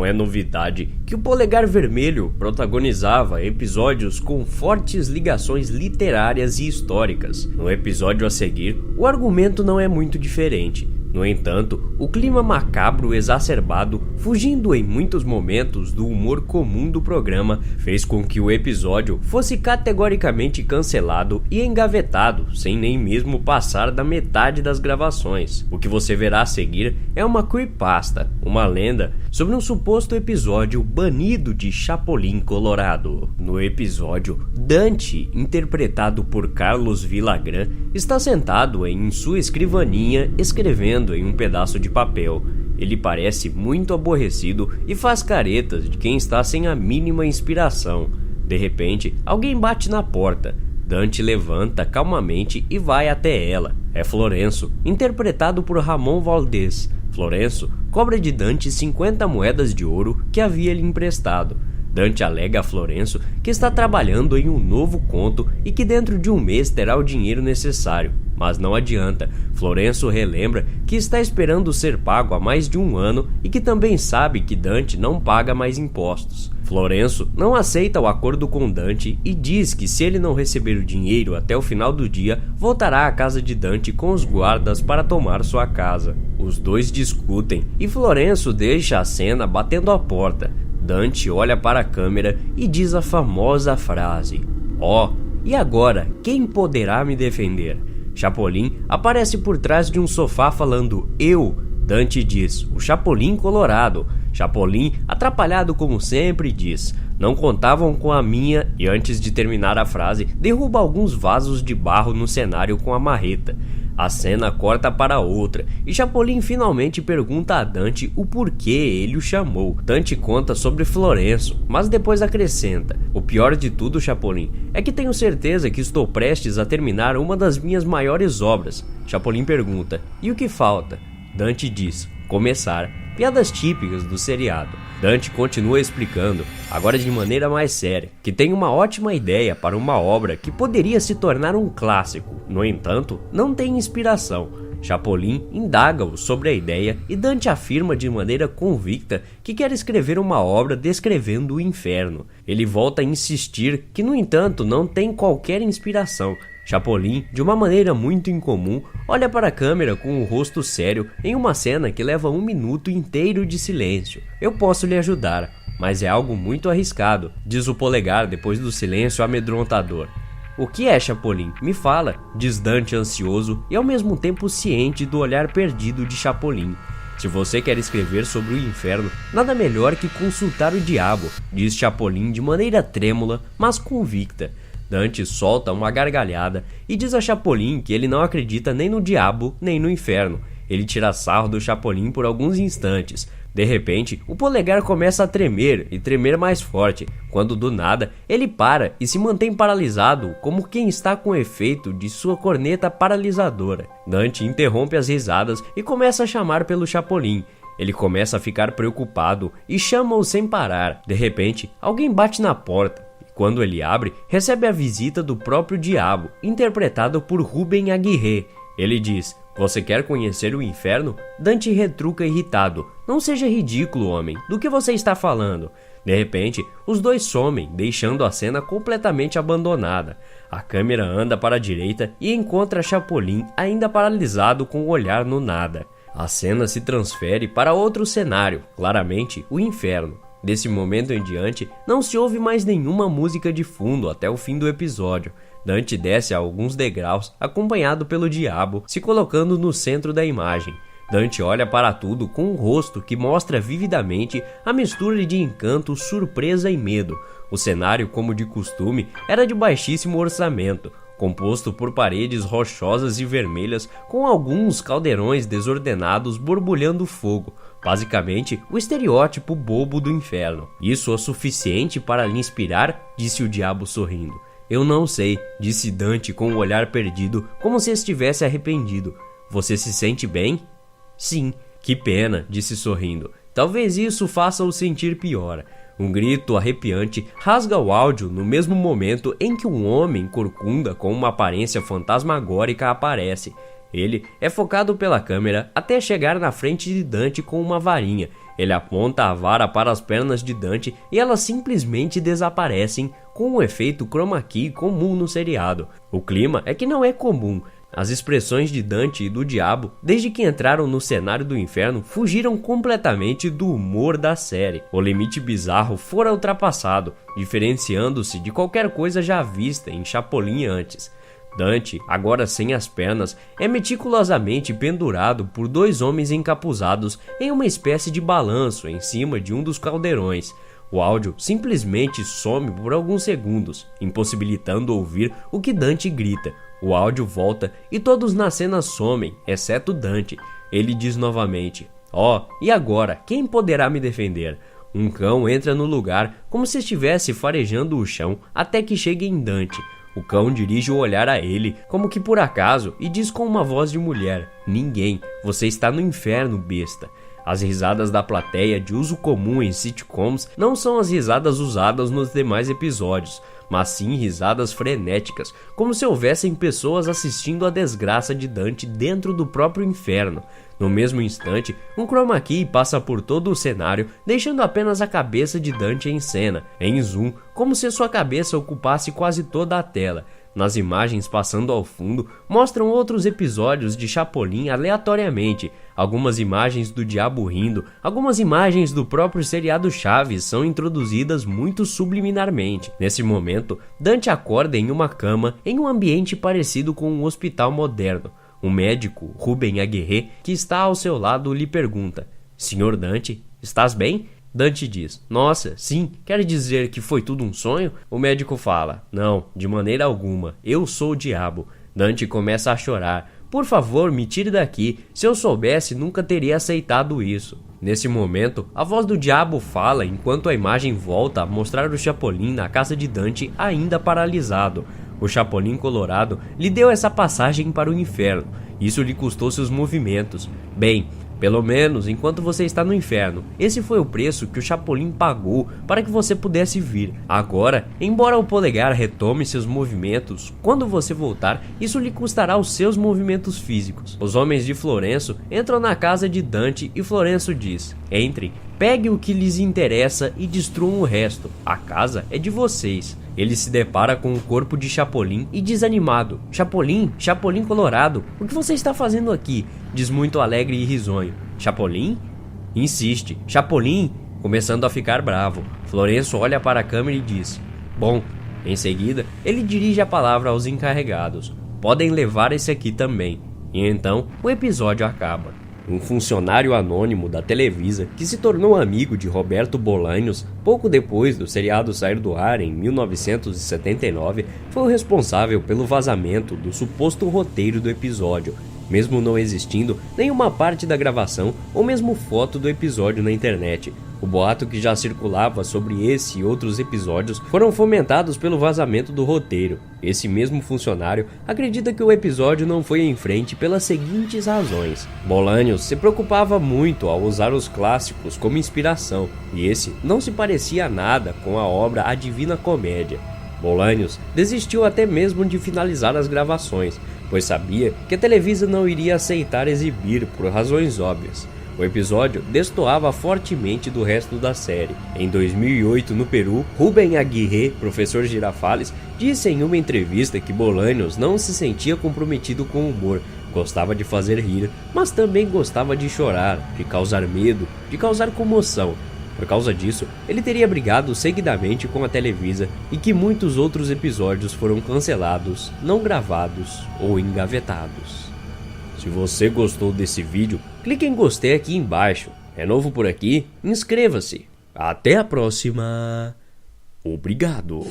é novidade que o Polegar Vermelho protagonizava episódios com fortes ligações literárias e históricas. No episódio a seguir, o argumento não é muito diferente. No entanto, o clima macabro exacerbado, fugindo em muitos momentos do humor comum do programa, fez com que o episódio fosse categoricamente cancelado e engavetado, sem nem mesmo passar da metade das gravações. O que você verá a seguir é uma creepypasta, uma lenda, sobre um suposto episódio banido de Chapolin Colorado. No episódio, Dante, interpretado por Carlos Villagrán, está sentado em sua escrivaninha escrevendo em um pedaço de papel. Ele parece muito aborrecido e faz caretas de quem está sem a mínima inspiração. De repente, alguém bate na porta. Dante levanta calmamente e vai até ela. É Florenço, interpretado por Ramon Valdez. Florenço cobra de Dante 50 moedas de ouro que havia lhe emprestado. Dante alega a Florenço que está trabalhando em um novo conto e que dentro de um mês terá o dinheiro necessário. Mas não adianta. Florenço relembra que está esperando ser pago há mais de um ano e que também sabe que Dante não paga mais impostos. Florenço não aceita o acordo com Dante e diz que se ele não receber o dinheiro até o final do dia, voltará à casa de Dante com os guardas para tomar sua casa. Os dois discutem e Florenço deixa a cena batendo a porta. Dante olha para a câmera e diz a famosa frase: "Ó, e agora, quem poderá me defender?" Chapolin aparece por trás de um sofá falando "eu". Dante diz: "O Chapolin Colorado". Chapolin, atrapalhado como sempre, diz: "Não contavam com a minha", e antes de terminar a frase, derruba alguns vasos de barro no cenário com a marreta. A cena corta para outra e Chapolin finalmente pergunta a Dante o porquê ele o chamou. Dante conta sobre Florenço, mas depois acrescenta: "O pior de tudo, Chapolin, é que tenho certeza que estou prestes a terminar uma das minhas maiores obras." Chapolin pergunta: "E o que falta?" Dante diz: "Começar." Piadas típicas do seriado. Dante continua explicando, agora de maneira mais séria, que tem uma ótima ideia para uma obra que poderia se tornar um clássico. No entanto, não tem inspiração. Chapolin indaga-o sobre a ideia e Dante afirma de maneira convicta que quer escrever uma obra descrevendo o inferno. Ele volta a insistir que, no entanto, não tem qualquer inspiração. Chapolin, de uma maneira muito incomum, olha para a câmera com o rosto sério em uma cena que leva 1 minuto inteiro de silêncio. "Eu posso lhe ajudar, mas é algo muito arriscado", diz o Polegar depois do silêncio amedrontador. "O que é, Chapolin? Me fala", diz Dante ansioso e ao mesmo tempo ciente do olhar perdido de Chapolin. "Se você quer escrever sobre o inferno, nada melhor que consultar o diabo", diz Chapolin de maneira trêmula, mas convicta. Dante solta uma gargalhada e diz a Chapolin que ele não acredita nem no diabo nem no inferno. Ele tira sarro do Chapolin por alguns instantes. De repente, o Polegar começa a tremer e tremer mais forte, quando do nada ele para e se mantém paralisado como quem está com efeito de sua corneta paralisadora. Dante interrompe as risadas e começa a chamar pelo Chapolin. Ele começa a ficar preocupado e chama-o sem parar. De repente, alguém bate na porta. Quando ele abre, recebe a visita do próprio diabo, interpretado por Rubem Aguirre. Ele diz: "Você quer conhecer o inferno?" Dante retruca irritado: "Não seja ridículo, homem, do que você está falando?" De repente, os dois somem, deixando a cena completamente abandonada. A câmera anda para a direita e encontra Chapolin ainda paralisado com o olhar no nada. A cena se transfere para outro cenário, claramente o inferno. Desse momento em diante, não se ouve mais nenhuma música de fundo até o fim do episódio. Dante desce a alguns degraus, acompanhado pelo diabo, se colocando no centro da imagem. Dante olha para tudo com um rosto que mostra vividamente a mistura de encanto, surpresa e medo. O cenário, como de costume, era de baixíssimo orçamento, composto por paredes rochosas e vermelhas com alguns caldeirões desordenados borbulhando fogo. Basicamente, o estereótipo bobo do inferno. "Isso é suficiente para lhe inspirar?" disse o diabo sorrindo. "Eu não sei", disse Dante com o olhar perdido, como se estivesse arrependido. "Você se sente bem?" "Sim." "Que pena", disse sorrindo. "Talvez isso faça-o sentir pior." Um grito arrepiante rasga o áudio no mesmo momento em que um homem corcunda com uma aparência fantasmagórica aparece. Ele é focado pela câmera até chegar na frente de Dante com uma varinha. Ele aponta a vara para as pernas de Dante e elas simplesmente desaparecem com um efeito chroma key comum no seriado. O clima é que não é comum. As expressões de Dante e do diabo, desde que entraram no cenário do inferno, fugiram completamente do humor da série. O limite bizarro fora ultrapassado, diferenciando-se de qualquer coisa já vista em Chapolin antes. Dante, agora sem as pernas, é meticulosamente pendurado por dois homens encapuzados em uma espécie de balanço em cima de um dos caldeirões. O áudio simplesmente some por alguns segundos, impossibilitando ouvir o que Dante grita. O áudio volta e todos na cena somem, exceto Dante. Ele diz novamente: "Ó, e agora, quem poderá me defender?" Um cão entra no lugar como se estivesse farejando o chão até que chegue em Dante. O cão dirige o olhar a ele, como que por acaso, e diz com uma voz de mulher: "Ninguém, você está no inferno, besta." As risadas da plateia, de uso comum em sitcoms, não são as risadas usadas nos demais episódios, mas sim risadas frenéticas, como se houvessem pessoas assistindo à desgraça de Dante dentro do próprio inferno. No mesmo instante, um chroma key passa por todo o cenário, deixando apenas a cabeça de Dante em cena, em zoom, como se sua cabeça ocupasse quase toda a tela. Nas imagens passando ao fundo, mostram outros episódios de Chapolin aleatoriamente. Algumas imagens do diabo rindo, algumas imagens do próprio seriado Chaves são introduzidas muito subliminarmente. Nesse momento, Dante acorda em uma cama em um ambiente parecido com um hospital moderno. O médico, Ruben Aguirre, que está ao seu lado, lhe pergunta: "Senhor Dante, estás bem?" Dante diz: "Nossa, sim, quer dizer que foi tudo um sonho?" O médico fala: "Não, de maneira alguma, eu sou o diabo." Dante começa a chorar: "Por favor, me tire daqui, se eu soubesse nunca teria aceitado isso." Nesse momento, a voz do diabo fala enquanto a imagem volta a mostrar o Chapolin na casa de Dante ainda paralisado. O Chapolin Colorado lhe deu essa passagem para o inferno, isso lhe custou seus movimentos. Bem, pelo menos enquanto você está no inferno, esse foi o preço que o Chapolin pagou para que você pudesse vir. Agora, embora o polegar retome seus movimentos, quando você voltar, isso lhe custará os seus movimentos físicos. Os homens de Florenço entram na casa de Dante e Florenço diz: "Entrem, pegue o que lhes interessa e destruam o resto. A casa é de vocês." Ele se depara com o corpo de Chapolin e desanimado: "Chapolin, Chapolin Colorado, o que você está fazendo aqui?" Diz muito alegre e risonho: "Chapolin?" Insiste: "Chapolin?" Começando a ficar bravo. Florenço olha para a câmera e diz: "Bom." Em seguida, ele dirige a palavra aos encarregados: "Podem levar esse aqui também." E então, o episódio acaba. Um funcionário anônimo da Televisa, que se tornou amigo de Roberto Bolanhos pouco depois do seriado sair do ar em 1979, foi o responsável pelo vazamento do suposto roteiro do episódio, mesmo não existindo nenhuma parte da gravação ou mesmo foto do episódio na internet. O boato que já circulava sobre esse e outros episódios foram fomentados pelo vazamento do roteiro. Esse mesmo funcionário acredita que o episódio não foi em frente pelas seguintes razões. Bolanhos se preocupava muito ao usar os clássicos como inspiração, e esse não se parecia nada com a obra A Divina Comédia. Bolanhos desistiu até mesmo de finalizar as gravações, pois sabia que a Televisa não iria aceitar exibir por razões óbvias. O episódio destoava fortemente do resto da série. Em 2008, no Peru, Ruben Aguirre, professor Girafales, disse em uma entrevista que Bolanhos não se sentia comprometido com o humor, gostava de fazer rir, mas também gostava de chorar, de causar medo, de causar comoção. Por causa disso, ele teria brigado seguidamente com a Televisa e que muitos outros episódios foram cancelados, não gravados ou engavetados. Se você gostou desse vídeo, clique em gostei aqui embaixo. É novo por aqui? Inscreva-se. Até a próxima. Obrigado.